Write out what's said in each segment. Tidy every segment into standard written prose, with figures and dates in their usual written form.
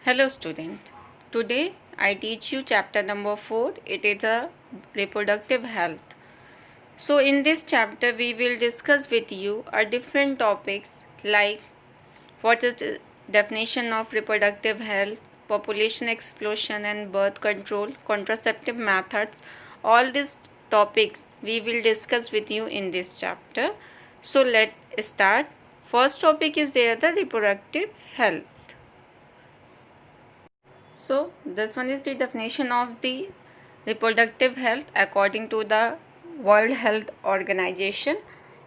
Hello student. Today I teach you chapter number 4. It is a reproductive health. So in this chapter we will discuss with you a different topics like what is the definition of reproductive health, population explosion and birth control, contraceptive methods. All these topics we will discuss with you in this chapter. So let's start. First topic is there the reproductive health. So this one is the definition of the reproductive health according to the World Health Organization.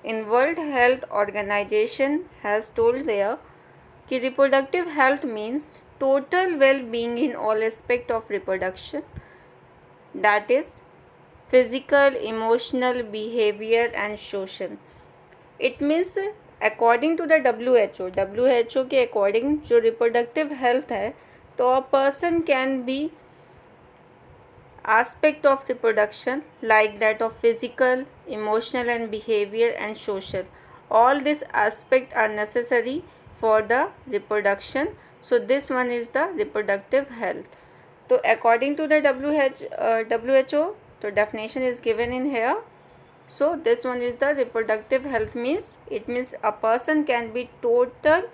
In World Health Organization has told there कि reproductive health means total well-being in all aspect of reproduction, that is physical, emotional, behavior and social. It means according to the WHO के according जो reproductive health है तो a person can be aspect of reproduction like that of physical, emotional and behavior and social. All these aspects are necessary for the reproduction. So this one is the reproductive health. So according to the WHO, the definition is given in here. So this one is the reproductive health means it means a person can be total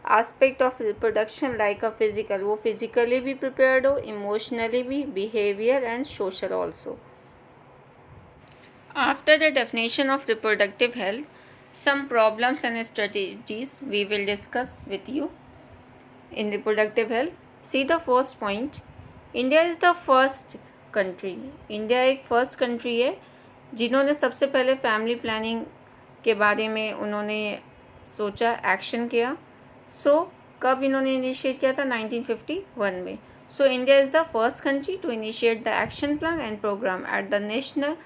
aspect of reproduction like a physical, वो physically भी prepared हो, emotionally भी, behavior and social also. After the definition of reproductive health, some problems and strategies we will discuss with you in reproductive health. See the first point. India is the first country. India एक first country है जिन्होंने सबसे पहले family planning के बारे में उन्होंने सोचा, एक्शन किया. कब इन्होंने इनिशिएट किया था 1951 में. India is the first country to initiate the action plan and programme at the national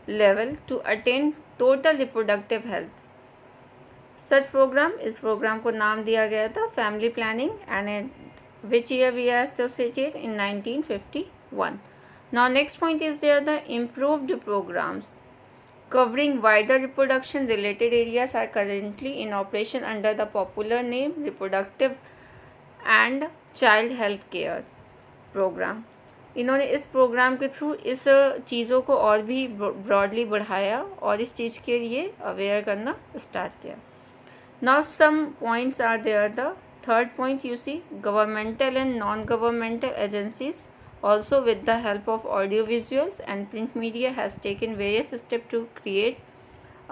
level to attain total reproductive health. Such programme, इस प्रोग्राम को नाम दिया गया था family planning and which year we are associated in 1951. Now next point is there the improved programs covering wider reproduction related areas are currently in operation under the popular name reproductive and child health care program. इन्होंने इस programme के through इस चीज़ों को और भी broadly बढ़ाया और इस चीज़ के लिए अवेयर करना स्टार्ट किया. Now some points are there. The third point you see governmental and non-governmental agencies also with the help of audiovisuals and print media has taken various steps to create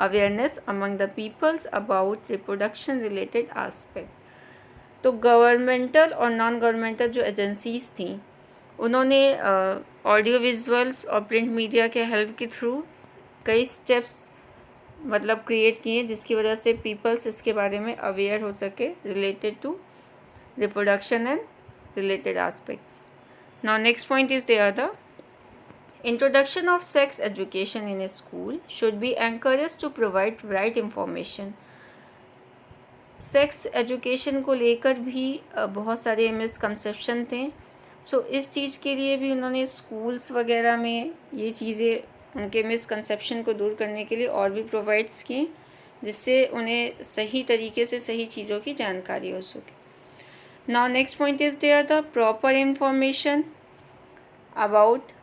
awareness among the peoples about reproduction related aspect. तो governmental और non governmental जो agencies थी उन्होंने audio visuals और print media के help के through कई steps मतलब क्रिएट किए जिसकी वजह से पीपल्स इसके बारे में अवेयर हो सके related to reproduction and related aspects. Now next point is there the introduction of sex education in a school should be encouraged to provide right information. Sex education को लेकर भी बहुत सारे मिसकंसेप्शन थे. इस चीज़ के लिए भी उन्होंने स्कूल्स वगैरह में ये चीज़ें उनके मिसकंसेप्शन को दूर करने के लिए और भी प्रोवाइड्स किए जिससे उन्हें सही तरीके से सही चीज़ों की जानकारी हो सके. Now next point is there the proper information about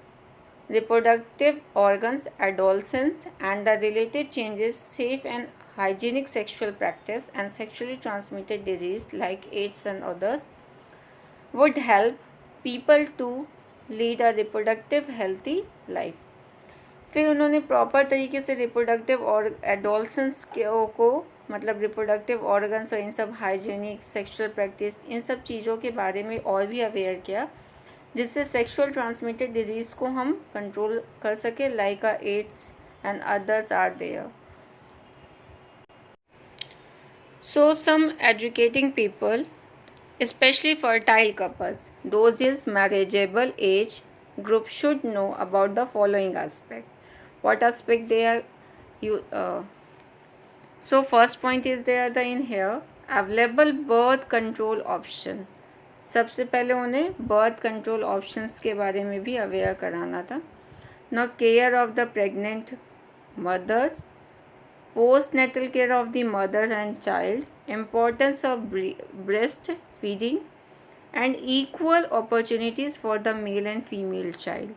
reproductive organs, adolescence and the related changes, safe and hygienic sexual practice and sexually transmitted disease like AIDS and others would help people to lead a reproductive healthy life. फिर उन्होंने proper तरीके से reproductive और adolescence को मतलब reproductive organs और इन सब hygienic sexual practice in सब चीज़ों के बारे में और भी अवेयर किया जिससे सेक्सुअल ट्रांसमिटेड डिजीज़ को हम कंट्रोल कर सके like AIDS and others are there. So some educating people, especially fertile couples, those is marriageable age group should know about the following aspect. What aspect they are so first point is there the in here available birth control option. सबसे पहले उन्हें birth control options के बारे में भी aware कराना था. Now care of the pregnant mothers, postnatal care of the mother and child, importance of breastfeeding and equal opportunities for the male and female child,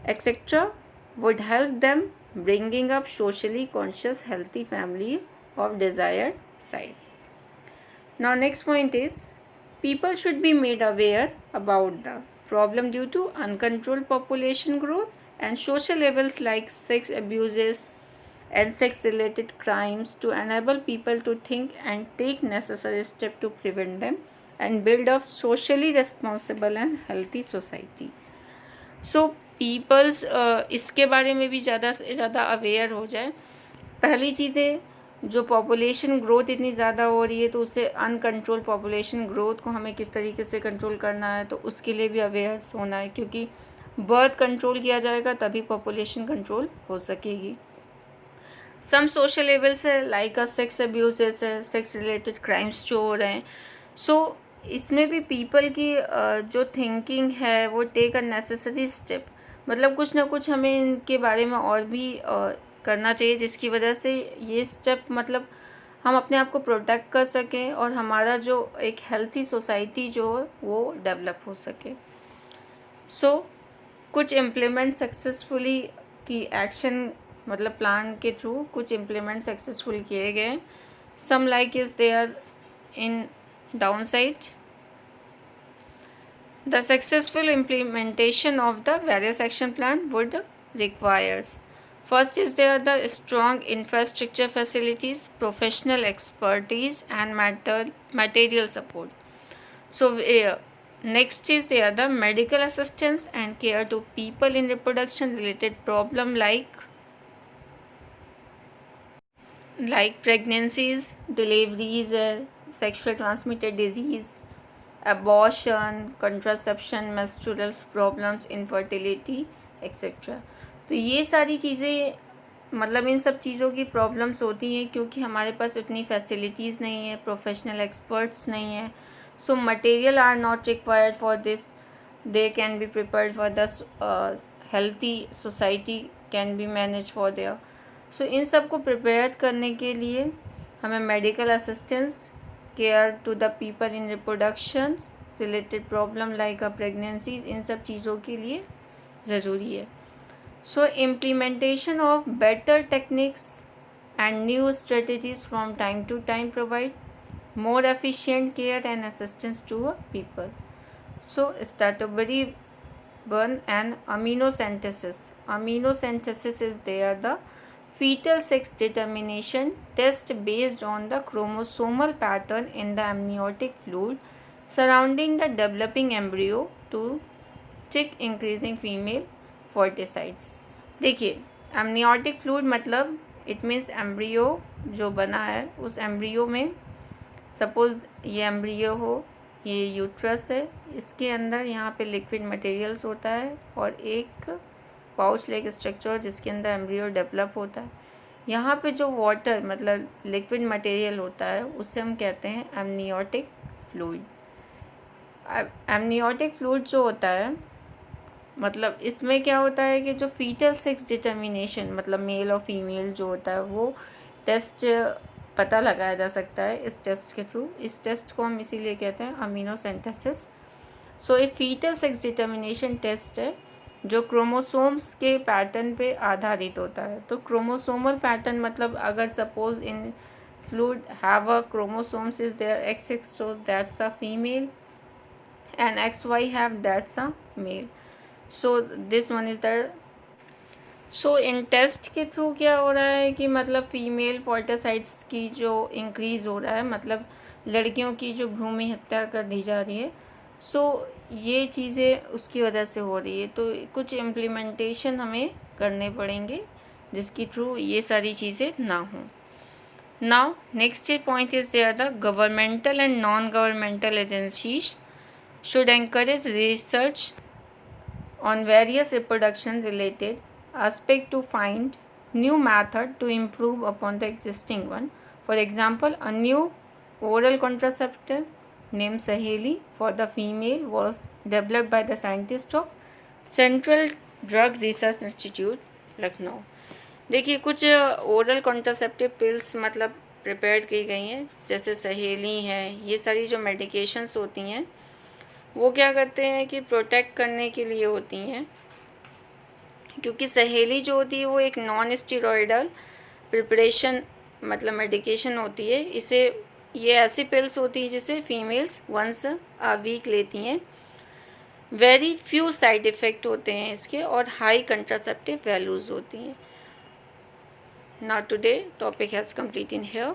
etc., would help them bringing up socially conscious, healthy family of desired size. Now next point is, people should be made aware about the problem due to uncontrolled population growth and social levels like sex abuses and sex related crimes to enable people to think and take necessary steps to prevent them and build a socially responsible and healthy society. So peoples इसके बारे में भी ज़्यादा से ज़्यादा aware हो जाए। पहली चीज़ें, जो पॉपुलेशन ग्रोथ इतनी ज़्यादा हो रही है तो उससे अनकंट्रोल पॉपुलेशन ग्रोथ को हमें किस तरीके से कंट्रोल करना है, तो उसके लिए भी अवेयर होना है, क्योंकि बर्थ कंट्रोल किया जाएगा तभी पॉपुलेशन कंट्रोल हो सकेगी। सम सोशल लेवल्स है लाइक सेक्स अब्यूजेस है, सेक्स रिलेटेड क्राइम्स जो हो रहे हैं, सो इसमें भी पीपल की जो थिंकिंग है वो टेक अ नेसेसरी स्टेप, मतलब कुछ ना कुछ हमें इनके बारे में और भी करना चाहिए, जिसकी वजह से ये स्टेप मतलब हम अपने आप को प्रोटेक्ट कर सकें और हमारा जो एक हेल्थी सोसाइटी जो है वो डेवलप हो सके। सो कुछ इम्प्लीमेंट सक्सेसफुली की एक्शन मतलब प्लान के थ्रू कुछ इम्प्लीमेंट सक्सेसफुल किए गए। Some like is there in downside. The successful implementation of the various action plan would requires, first is there the strong infrastructure facilities, professional expertise and material support. So next is there the medical assistance and care to people in reproduction related problem like pregnancies, deliveries, sexual transmitted disease, abortion, contraception, menstrual problems, infertility, etc. तो ये सारी चीज़ें मतलब इन सब चीज़ों की problems होती हैं क्योंकि हमारे पास उतनी फैसिलिटीज़ नहीं है, प्रोफेशनल एक्सपर्ट्स नहीं है, so material are not required for this, they can be prepared for the healthy society can be manage for there. So इन सब को प्रिपेयर करने के लिए हमें medical assistance, care to the people in reproduction related problem like a pregnancy, इन सब चीज़ों के लिए ज़रूरी है। So implementation of better techniques and new strategies from time to time provide more efficient care and assistance to people. So statutory burn and amniocentesis. Amniocentesis is there the fetal sex determination test based on the chromosomal pattern in the amniotic fluid surrounding the developing embryo to check increasing female fertilicides. देखिए amniotic fluid मतलब it means embryo जो बना है उस embryo में suppose ये embryo हो, ये यूट्रस है, इसके अंदर यहाँ पे लिक्विड मटेरियल्स होता है और एक पाउच लाइक स्ट्रक्चर जिसके अंदर एम्ब्रियो डेवलप होता है। यहाँ पे जो वाटर मतलब लिक्विड मटेरियल होता है उससे हम कहते हैं एमनियोटिक फ्लूइड। एमनियोटिक फ्लूइड जो होता है मतलब इसमें क्या होता है कि जो फीटल सेक्स डिटर्मिनेशन मतलब मेल और फीमेल जो होता है वो टेस्ट पता लगाया जा सकता है इस टेस्ट के थ्रू। इस टेस्ट को हम इसीलिए कहते हैं अमीनोसेंथेसिस। सो ये फीटल सेक्स डिटर्मिनेशन टेस्ट है जो क्रोमोसोम्स के पैटर्न पे आधारित होता है। तो क्रोमोसोमल पैटर्न मतलब अगर suppose in fluid have a chromosomes is there XX, so that's a female, and XY have that's a male, so this one is the. So in test के through क्या हो रहा है कि मतलब फ़ीमेल फर्टिसाइड्स की जो इंक्रीज़ हो रहा है मतलब लड़कियों की जो भ्रूण हत्या कर दी जा रही है, सो ये चीज़ें उसकी वजह से हो रही है। तो कुछ इम्प्लीमेंटेशन हमें करने पड़ेंगे जिसके थ्रू ये सारी चीज़ें ना हों। Now next point is there the governmental and non governmental agencies should encourage research on various reproduction related aspect to find new method to improve upon the existing one. For example, a new oral contraceptive named Saheli for the female was developed by the scientists of Central Drug Research Institute, Lucknow. देखिए कुछ oral contraceptive pills मतलब prepare की गई हैं जैसे सहेली हैं, ये सारी जो मेडिकेशंस होती हैं वो क्या करते हैं कि प्रोटेक्ट करने के लिए होती हैं, क्योंकि सहेली जो होती है वो एक नॉन स्टेरॉयडल प्रिपरेशन मतलब मेडिकेशन होती है। ये ऐसी पिल्स होती है जिसे फीमेल्स वंस अ वीक लेती हैं। वेरी फ्यू साइड इफ़ेक्ट होते हैं इसके और हाई कंट्रासेप्टिव वैल्यूज़ होती हैं। Now today topic has complete in here.